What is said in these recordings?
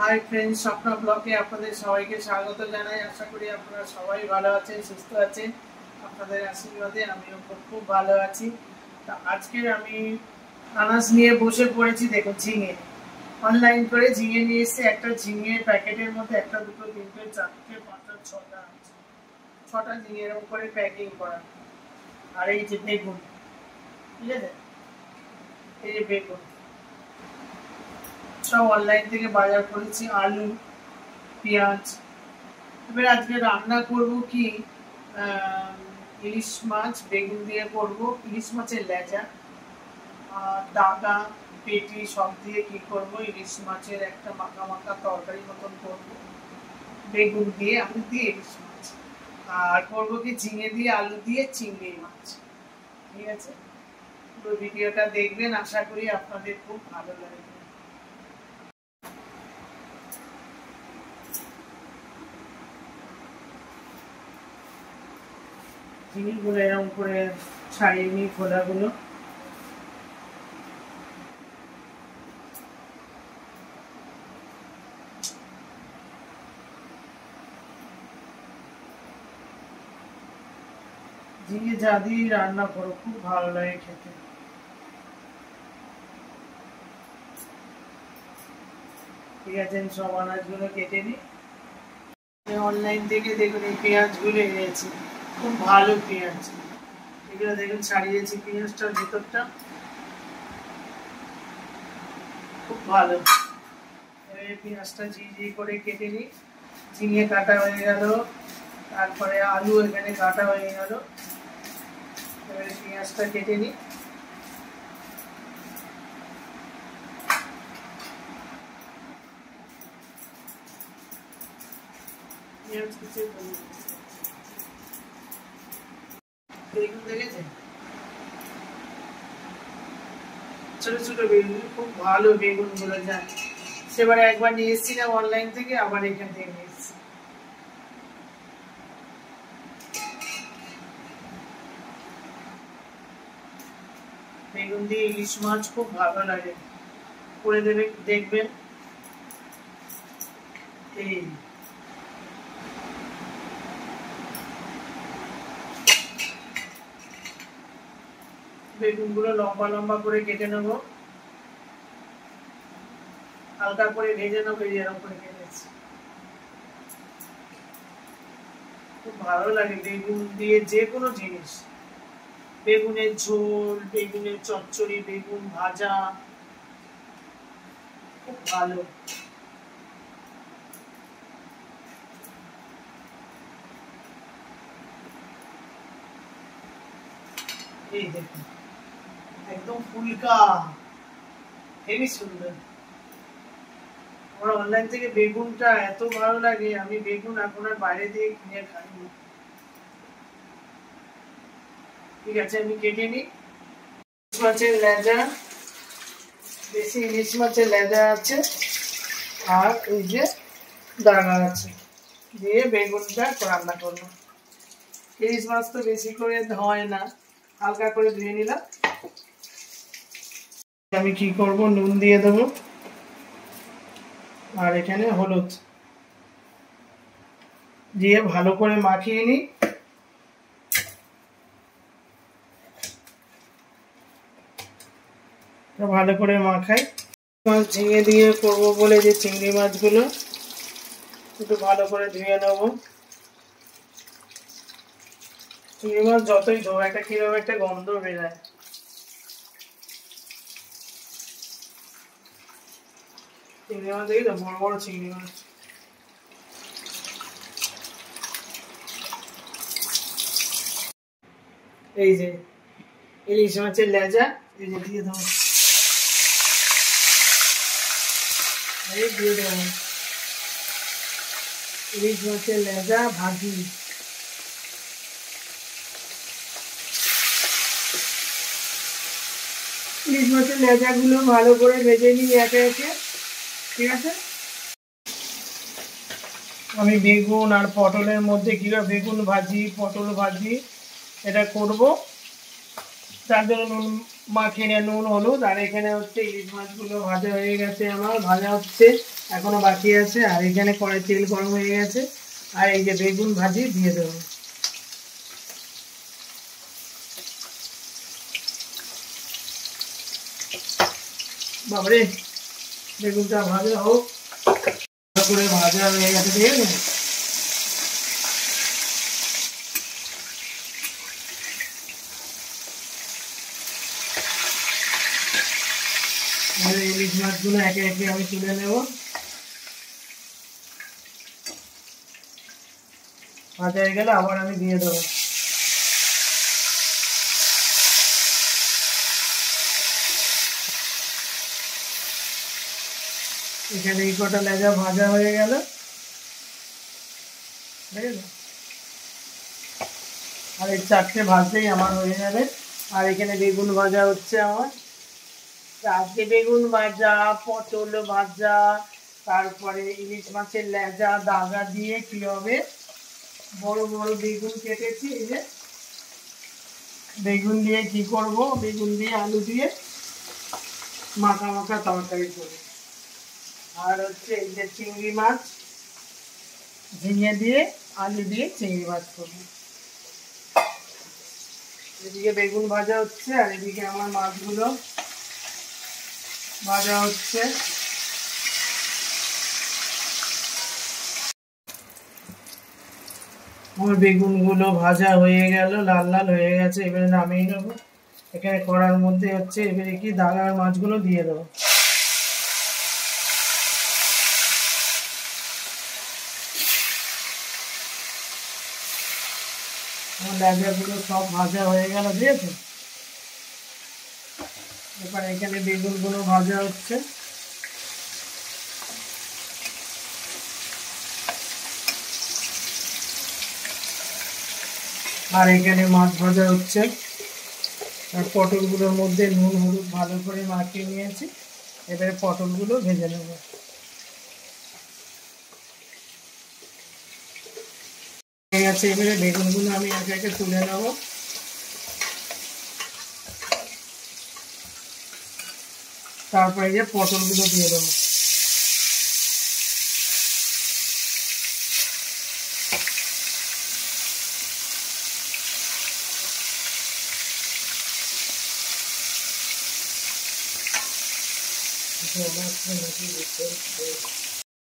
Hi friends, স্বপ্ন ব্লগে আপনাদের সবাইকে স্বাগত জানাই। আশা করি আপনারা সবাই ভালো আছেন, সুস্থ আছেন। আপনাদের আশীর্বাদে আমিও খুব ভালো আছি। তা আজকের আমি আনাজ নিয়ে বসে পড়েছি। দেখো, ঝিঙে অনলাইন করে ঝিঙে নিয়ে এসেছি। একটা ঝিঙে প্যাকেটের মধ্যে একটা, দুটো, তিনটে, চারটে, পাঁচটা, ছটা, ছটা ঝিঙে এরকম করে প্যাকিং করা। আর এই যে বেগুন, ঠিক আছে, এই যে বেগুন সব অনলাইন থেকে বাজার করেছি। আলু, পেঁয়াজ। এবার আজকে রান্না করব কি, ইলিশ মাছ বেগুন দিয়ে করব। ইলিশ মাছের লেজা আর ডাগা, পেটি সব দিয়ে কি করব, ইলিশ মাছের একটা মাখা মাখা তরকারি মতন করব বেগুন দিয়ে, আলু দিয়ে ইলিশ মাছ। আর করব কি ঝিঙে দিয়ে আলু দিয়ে চিংড়ি মাছ। ঠিক আছে, পুরো ভিডিওটা দেখবেন, আশা করি আপনাদের খুব ভালো লাগবে। ঝিঙেগুলো এরকম করে ছাড়িয়ে নিই খোলাগুলো। ঝিঙে যা দিয়ে রান্না করো খুব ভালো লাগে খেতে। ঠিক আছে, আমি সব আনাজগুলো কেটে নিই। অনলাইন থেকে দেখুন এই পেঁয়াজগুলো এনেছি, খুব ভালো পেঁয়াজ। এগুলো দেখুন ছাড়িয়েছি, পেঁয়াজটার ভেতরটা খুব ভালো। এবারে পেঁয়াজটা ঝিঝি করে কেটে নিই। ঝিঙে কাটা হয়ে গেল, তারপরে আলু এখানে কাটা হয়ে গেল। এবারে পেঁয়াজটা কেটে নিই। পেঁয়াজ কুচি বেগুন দেখেছেন, ছোট ছোট বেগুন, খুব ভালো বেগুন গুলো যায়। সেবারে একবার নিয়ে এসেছিলাম অনলাইন থেকে, আবার এখান থেকে নিয়ে এসেছি। বেগুন দিয়ে ইলিশ মাছ খুব ভালো লাগে, করে দেবে দেখবেন। এই বেগুনগুলো লম্বা লম্বা করে কেটে নেবো, হালকা করে ভেজে নেবো। এরকম করে কেটেছি, খুব ভালো লাগে বেগুন দিয়ে যে কোনো জিনিস। বেগুনের ঝোল, বেগুনের চচ্চড়ি, বেগুন ভাজা, খুব ভালো। এই দেখুন, একদম ফুলকা, হেবি সুন্দর। আমার অনলাইন থেকে বেগুনটা এত ভালো লাগে, আমি বেগুন এখন আর বাইরে দিয়ে কিনে খাই না। ঠিক আছে, আমি কেটে নিই। ইলিশ মাছের লেজা, বেশি ইলিশ মাছের লেজা আছে, আর এই যে দানা আছে, দিয়ে বেগুনটা রান্না করবো। ইলিশ মাছ তো বেশি করে হয় না, হালকা করে ধুয়ে নিলাম। আমি কি করব, নুন দিয়ে দেবো, আর এখানে হলুদ দিয়ে ভালো করে মাখিয়ে নিই। ভালো করে মাখাই। মাছ ঝিঙে দিয়ে করবো বলে যে চিংড়ি মাছগুলো একটু ভালো করে ধুয়ে নেবো। চিংড়ি মাছ যতই ধোয়া একটা কিভাবে একটা গন্ধ বেরোয়। চিংড়ি মাছ দেখি তো, বড় বড় চিংড়ি মাছ। এই যে ইলিশ মাছের লেজা, এই যে দিয়ে দেবো, দিয়ে দেবো ইলিশ মাছের লেজা ভাজি। ইলিশ মাছের লেজাগুলো ভালো করে ভেজে নিই একে একে। ঠিক আছে, আমি বেগুন আর পটলের মধ্যে কিভাবে বেগুন ভাজি, পটল ভাজি এটা করব, তার জন্য নুন মাখিয়ে নিয়ে নুন হলুদ। আর এখানে হচ্ছে ইলিশ মাছগুলো ভাজা হয়ে গেছে, আমার ভাজা হচ্ছে, এখনো বাকি আছে। আর এখানে কড়াই তেল গরম হয়ে গেছে, আর এই যে বেগুন ভাজি দিয়ে দেবো। বাবারে, বেগুনটা ভাজা হোক, করে ভাজা হয়ে গেছে, ঠিক আছে। ইলিশ মাছগুলো একে একে আমি তুলে নেব। ভাজা হয়ে গেলে আবার আমি দিয়ে দেবো। এখানে এই কটা লেজা ভাজা হয়ে গেল, আর এই চারটে ভাজতেই আমার হয়ে যাবে। আর এখানে বেগুন ভাজা হচ্ছে আমার। আজকে বেগুন ভাজা, পটল ভাজা, তারপরে ইলিশ মাছের লেজা দাগা দিয়ে কি হবে, বড় বড় বেগুন কেটেছি, এই যে বেগুন দিয়ে কি করব, বেগুন দিয়ে আলু দিয়ে মাখা মাখা তরকারি করব। আর হচ্ছে এই যে চিংড়ি মাছ, ঝিঙে দিয়ে আলু দিয়ে চিংড়ি মাছ করবো। এদিকে বেগুন ভাজা হচ্ছে, আর এদিকে আমার মাছগুলো ভাজা হচ্ছে। আমার বেগুনগুলো ভাজা হয়ে গেল, লাল লাল হয়ে গেছে, এবারে নামিয়ে নেবো। এখানে কড়ার মধ্যে হচ্ছে এবারে কি দাগার মাছগুলো দিয়ে দেবো। আমার লেজাগুলো সব ভাজা হয়ে গেল, ঠিক আছে। এবার এখানে বেগুনগুলো ভাজা হচ্ছে। আর এখানে মাছ ভাজা হচ্ছে। আর পটলগুলোর মধ্যে নুন হলুদ ভালো করে মাখিয়ে নিয়েছি, এবারে পটলগুলো ভেজে নেব। ঠিক আছে, এবারে বেগুনগুলো আমি একে একে তুলে নেব। তারপরে যে পটলগুলো দিয়ে দেবো।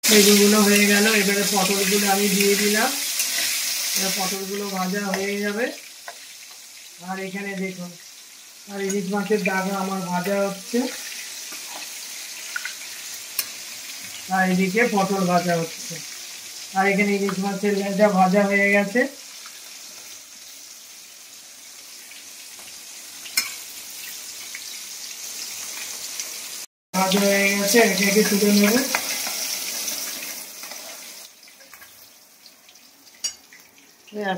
বেগুনগুলো হয়ে গেল, এবারে পটলগুলো আমি দিয়ে দিলাম। এবার পটলগুলো ভাজা হয়ে যাবে। আর এখানে দেখুন, আর ইলিশ মাছের দাগা আমার ভাজা হচ্ছে, আর এদিকে পটল ভাজা হচ্ছে। আর এখানে ইলিশ মাছের লেজা ভাজা হয়ে গেছে। ভাজা হয়ে গেছে, একে একে তুলে নেবে।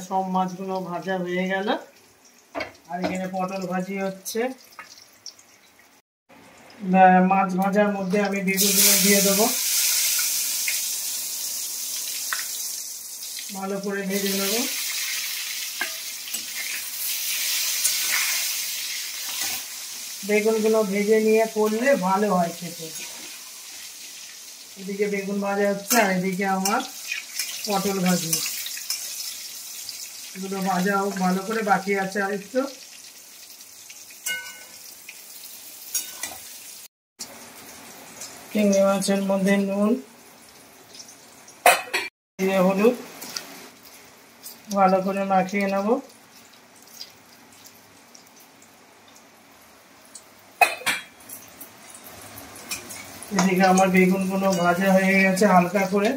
সব মাছগুলো ভাজা হয়ে গেল। আর এখানে পটল ভাজি হচ্ছে। মাছ ভাজার মধ্যে আমি বেগুনগুলো দিয়ে দেবো, ভালো করে ভেজে নেব। বেগুনগুলো ভেজে নিয়ে করলে ভালো হয় খেতে। এদিকে বেগুন ভাজা হচ্ছে, আর এদিকে আমার পটল ভাজি। এগুলো ভাজা হোক ভালো করে, বাকি আছে আর একটু। চিংড়ি মাছের মধ্যে নুন দিয়ে হলুদ ভালো করে মাখিয়ে নেব। এদিকে আমার বেগুনগুলো ভাজা হয়ে গেছে, হালকা করে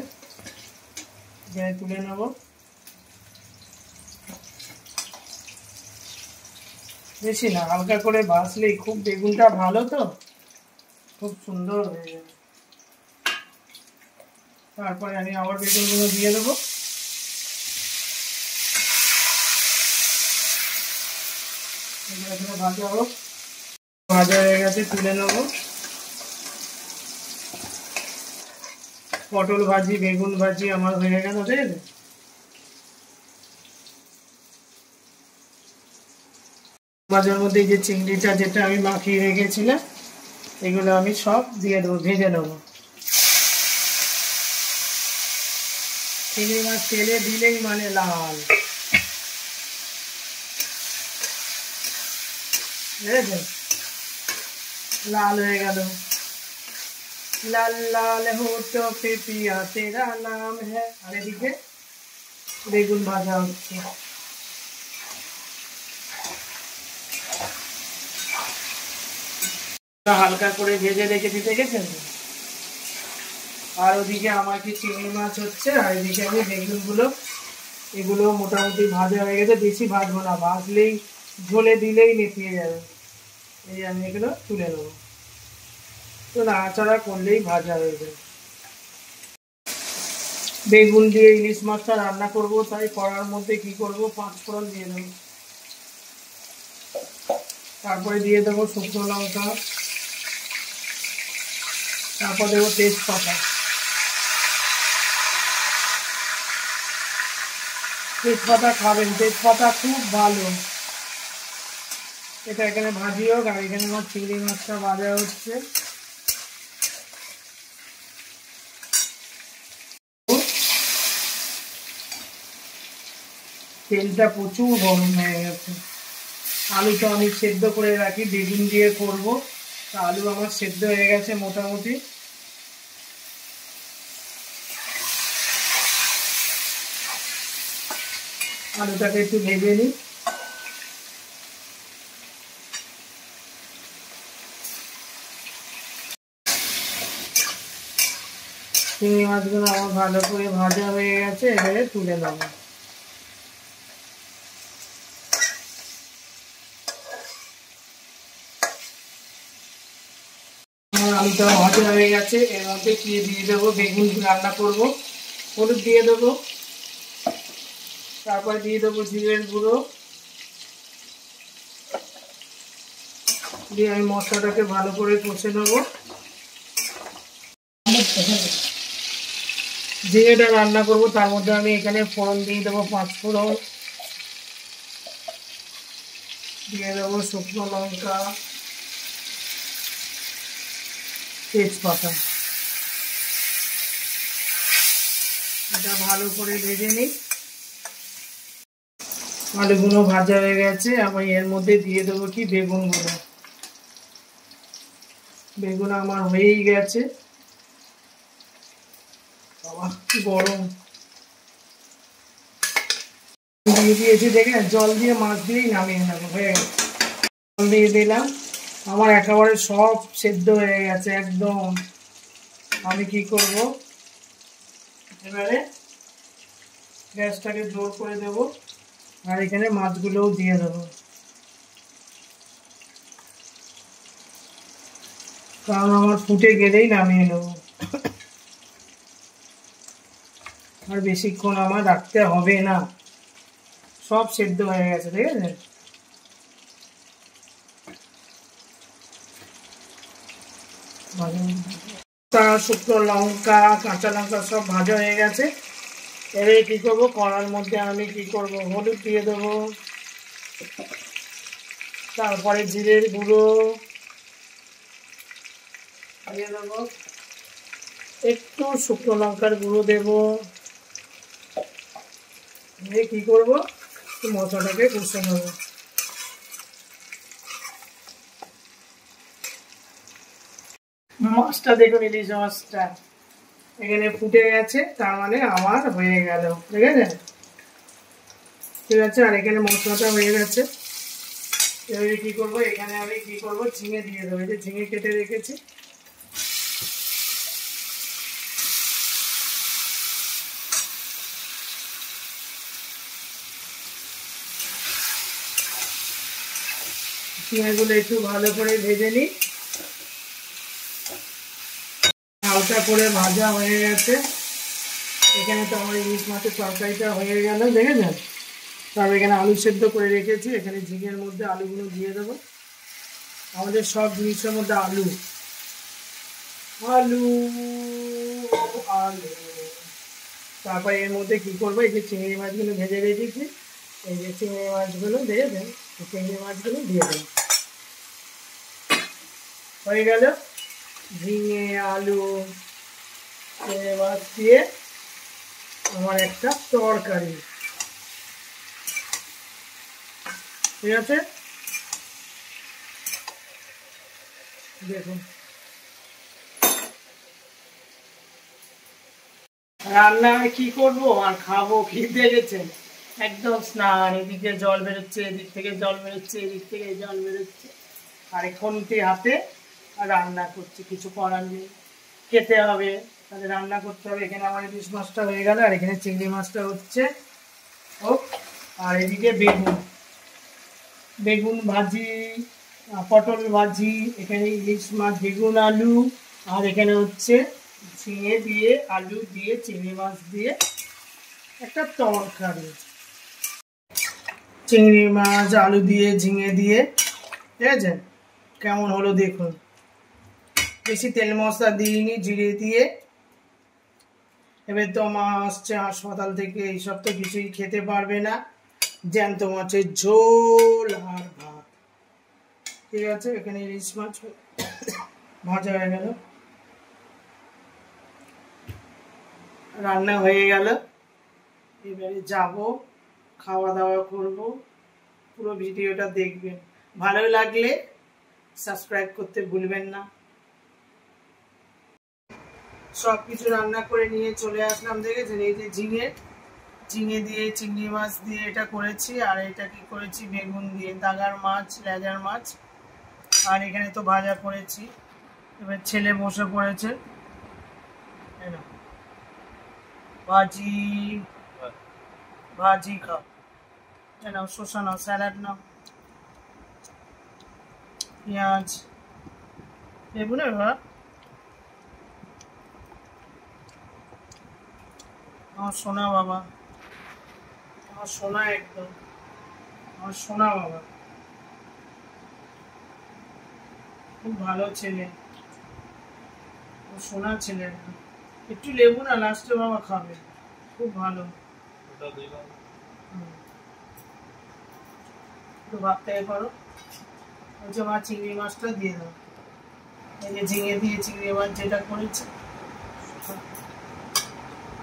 তুলে নেব। বেশি না, হালকা করে ভাজলেই, খুব বেগুনটা ভালো তো, খুব সুন্দর হয়ে যাবে। তারপরে আমি আবার বেগুনগুলো দিয়ে দেবো। ভাজা হোক, ভাজা হয়ে গেছে, তুলে নেব। পটল ভাজি বেগুন ভাজি আমার হয়ে গেল, ঠিক আছে। মাছের মধ্যে এই যে চিংড়িটা যেটা আমি মাখিয়ে রেখেছিলাম এগুলো আমি সব দিয়ে দেবো, ভেজে নেবো। চিংড়ি মাছ তেলে দিলেই মানে লাল, বুঝেছেন? লাল হয়ে গেল। লাল লাল হোতো পে পিয়া তেরা নাম হ্যাঁ। আর এদিকে বেগুন ভাজা হচ্ছে। হালকা করে ভেজে রেখেছি, দেখেছেন? আর ওদিকে আমার কি চিংড়ি মাছ হচ্ছে, আর এদিকে আমি বেগুনগুলো এগুলো মোটামুটি ভাজা হয়ে গেছে। বেশি ভাজবো না, ভাজলেই ঝোলে দিলেই নেতিয়ে যাবে। এই আমি এগুলো তুলে নেবো, তো নাড়াচাড়া করলেই ভাজা হয়ে যাবে। বেগুন দিয়ে ইলিশ মাছটা রান্না করব, তাই কড়ার মধ্যে কি করব, 5 ফোড়ন দিয়ে দেবো। তারপরে দিয়ে দেবো শুকনো লঙ্কা, তারপর দেবো তেজপাতা। তেজপাতা খাবেন, তেজপাতা খুব ভালো। এটা এখানে ভাজি হোক, আর এখানে আমার চিংড়ি মাছটা ভাজা হচ্ছে। তেলটা প্রচুর গরম হয়ে গেছে। আলুটা আমি সেদ্ধ করে রাখি, বেগুন দিয়ে করব। আলু আমার সেদ্ধ হয়ে গেছে মোটামুটি। আলুটাকে একটু ভেজে নিই। চিংড়ি মাছগুলো আমার ভালো করে ভাজা হয়ে গেছে, এবারে তুলে নেব। আলুটা ভাজা হয়ে গেছে, এর মধ্যে দিয়ে দেবো বেগুন রান্না করব। হলুদ দিয়ে দেবো, তারপর দিয়ে দেবো জিরের গুঁড়ো, দিয়ে আমি মশলাটাকে ভালো করে কষে নেবো। যেটা রান্না করব তার মধ্যে আমি এখানে ফোড়ন দিয়ে দেবো, 5 ফোড়ন দিয়ে দেবো, শুকনো লঙ্কা, তেজপাতা। এটা ভালো করে ভেজে নিই। আলুগুলো ভাজা হয়ে গেছে, আমি এর মধ্যে দিয়ে দেবো কি বেগুনগুলো। বেগুন আমার হয়েই গেছে। বাবা গরম দিয়ে দিয়েছি, দেখে জল দিয়ে মাছ দিয়েই নামিয়ে নেবো, হয়ে গেছে। জল দিয়ে দিলাম, আমার একেবারে সব সেদ্ধ হয়ে গেছে একদম। আমি কি করব, এবারে গ্যাসটাকে জোর করে দেবো, আর এখানে মাছগুলোও দিয়ে দেবো, কারণ আমার ফুটে গেলেই নামিয়ে নেবো। আর বেশিক্ষণ আমার রাখতে হবে না, সব সেদ্ধ হয়ে গেছে, ঠিক আছে? শুকনো লঙ্কা, কাঁচা লঙ্কা সব ভাজা হয়ে গেছে। এবারে কি করবো, কড়ার মধ্যে আমি কি করব, হলুদ দিয়ে দেবো, তারপরে জিরের গুঁড়ো দিয়ে দেবো, একটু শুকনো লঙ্কার গুঁড়ো দেবো। দিয়ে কি করব, মশলাটাকে কষে নেবো। মাছটা দেখুন, ইলিশ মাছটা এখানে ফুটে গেছে, তার মানে আমার হয়ে গেল, ঠিক আছে? ঠিক আছে, আর এখানে মশলাটা হয়ে গেছে। এবারে কি করব, এখানে আমি কি করব, ঝিঙে দিয়ে দেবো। এই যে ঝিঙে কেটে রেখেছি, ঝিঙেগুলো একটু ভালো করে ভেজে নিই। হালকা করে ভাজা হয়ে গেছে। এখানে তো আমার ইলিশ মাছের তরকারিটা হয়ে গেল, দেখেছেন? তারপর এখানে আলু সেদ্ধ করে রেখেছি, এখানে ঝিঙের মধ্যে আলুগুলো দিয়ে দেবো। আমাদের সব জিনিসের মধ্যে আলু আলু আলু। তারপর এর মধ্যে কি করবো, এই যে চিংড়ি মাছগুলো ভেজে রেখেছি এই যে চিংড়ি মাছগুলো দিয়ে দেন, চিংড়ি মাছগুলো দিয়ে দেন। হয়ে গেল ঝিঙে আলু চিংড়ি মাছ দিয়ে আমার একটা তরকারি। ঠিক আছে, দেখুন রান্না কি করব আর খাবো, খিদে গেছে একদম। স্নান, এদিকে জল বেরোচ্ছে, এদিক থেকে জল বেরোচ্ছে, এদিক থেকে জল বেরোচ্ছে, আর এখনটি হাতে আর রান্না করছি। কিছু করার নেই, খেতে হবে, তাহলে রান্না করতে হবে। এখানে আমার ইলিশ মাছটা হয়ে গেল, আর এখানে চিংড়ি মাছটা হচ্ছে ও, আর এদিকে বেগুন, বেগুন ভাজি, পটল ভাজি, এখানে ইলিশ মাছ, বেগুন আলু, আর এখানে হচ্ছে ঝিঙে দিয়ে আলু দিয়ে চিংড়ি মাছ দিয়ে একটা তরকারি। চিংড়ি মাছ আলু দিয়ে ঝিঙে দিয়ে, ঠিক আছে, কেমন হলো দেখুন। বেশি তেল মশলা দিইনি, জিরে দিয়ে। এবার তো মা আসছে হাসপাতাল থেকে, এইসব তো কিছুই খেতে পারবে না, জ্যান্ত মাছের ঝোল আর ভাত। ঠিক আছে, এখানে ইলিশ মাছ ভাজা হয়ে গেল, রান্না হয়ে গেল। এবারে যাব, খাওয়া দাওয়া করব। পুরো ভিডিওটা দেখবেন, ভালো লাগলে সাবস্ক্রাইব করতে ভুলবেন না। সব কিছু রান্না করে নিয়ে চলে আসলাম। দেখেছেন, এই যে ঝিঙে দিয়ে চিংড়ি মাছ দিয়ে এটা করেছি, আর এটা কি করেছি বেগুন দিয়ে, দাগার মাছ, লেজার মাছ, আর এখানে তো ভাজা করেছি। এবার ছেলে বসে পড়েছে, ভাজি ভাজি খাও, নাও শসা নাও, স্যালাড নাও, পেঁয়াজ, বেগুনের ভাত। আমার সোনা বাবা, আমার সোনা, একদম আমার সোনা বাবা, খুব ভালো ছেলে, সোনা ছেলে। একটু লেবু না লাস্টে বাবা খাবে, খুব ভালো। একটু ভাত থেকে করো, বলছে মা চিংড়ি মাছটা দিয়ে দাও। এই যে ঝিঙে দিয়ে চিংড়ি মাছ যেটা করেছে,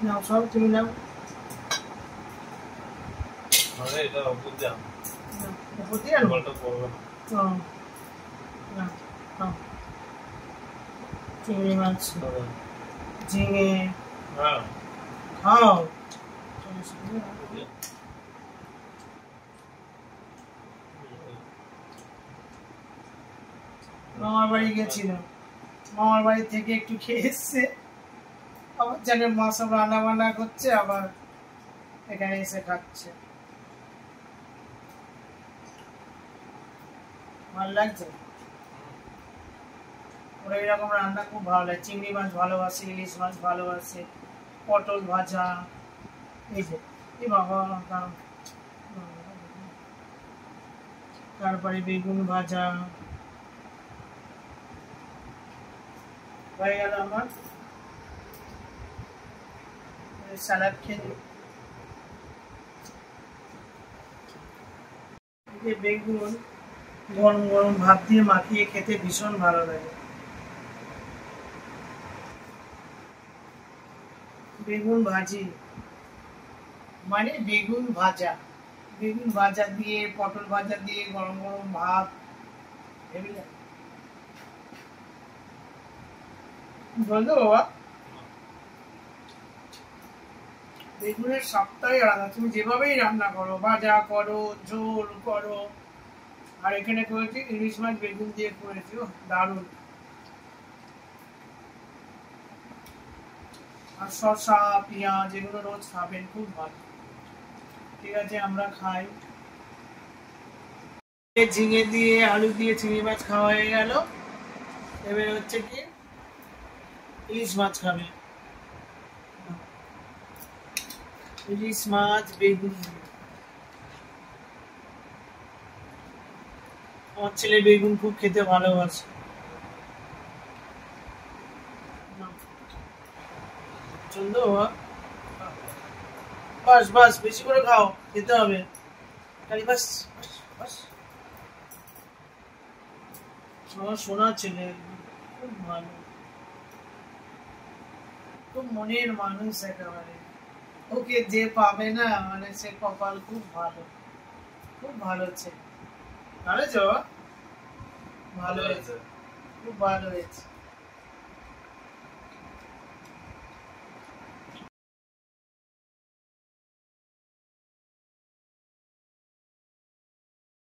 নাও সব তুমি নাও। চিংড়ি মাছ ঝিঙে খাও। মামার বাড়ি গেছিল, মামার বাড়ি থেকে একটু খেয়ে এসছে, আবার জানে মা সব রান্না বান্না করছে, আবার এখানে এসে খাচ্ছে। ভালো লাগছে ওরা, এরকম রান্না খুব ভালো লাগে। চিংড়ি মাছ ভালোবাসে, ইলিশ মাছ ভালোবাসে, পটল ভাজা, এই যে এই বাবা, তারপরে বেগুন ভাজা হয়ে গেল আমার। স্যালাড খেয়ে বেগুন গরম গরম ভাত দিয়ে মাখিয়ে খেতে ভীষণ ভালো লাগে। বেগুন ভাজি মানে বেগুন ভাজা, বেগুন ভাজা দিয়ে পটল ভাজা দিয়ে গরম গরম ভাত, বলতো বাবা বেগুনের স্বাদটাই আলাদা। তুমি যেভাবেই রান্না করো, ভাজা করো, ঝোল করো, আর এখানে করেছি ইলিশ মাছ বেগুন দিয়ে করেছি, দারুণ। আর শসা পেঁয়াজ এগুলো রোজ খাবেন, খুব ভালো। ঠিক আছে, আমরা খাই। ঝিঙে দিয়ে আলু দিয়ে চিংড়ি মাছ খাওয়া হয়ে গেল। এবার হচ্ছে কি ইলিশ মাছ খাবে, ইলিশ মাছ বেগুন। আমার ছেলে বেগুন খুব খেতে ভালোবাসে। বাস বাস, বেশি করে খাও, খেতে হবে। খালি বাস বাস বাস। আমার শোনা ছেলে খুব ভালো, খুব মনের মানুষ একেবারে। ওকে যে পাবে না মানে সে কপাল খুব ভালো, খুব ভালো ছেলে। ভালো চ, ভালো হয়েছে, খুব ভালো হয়েছে।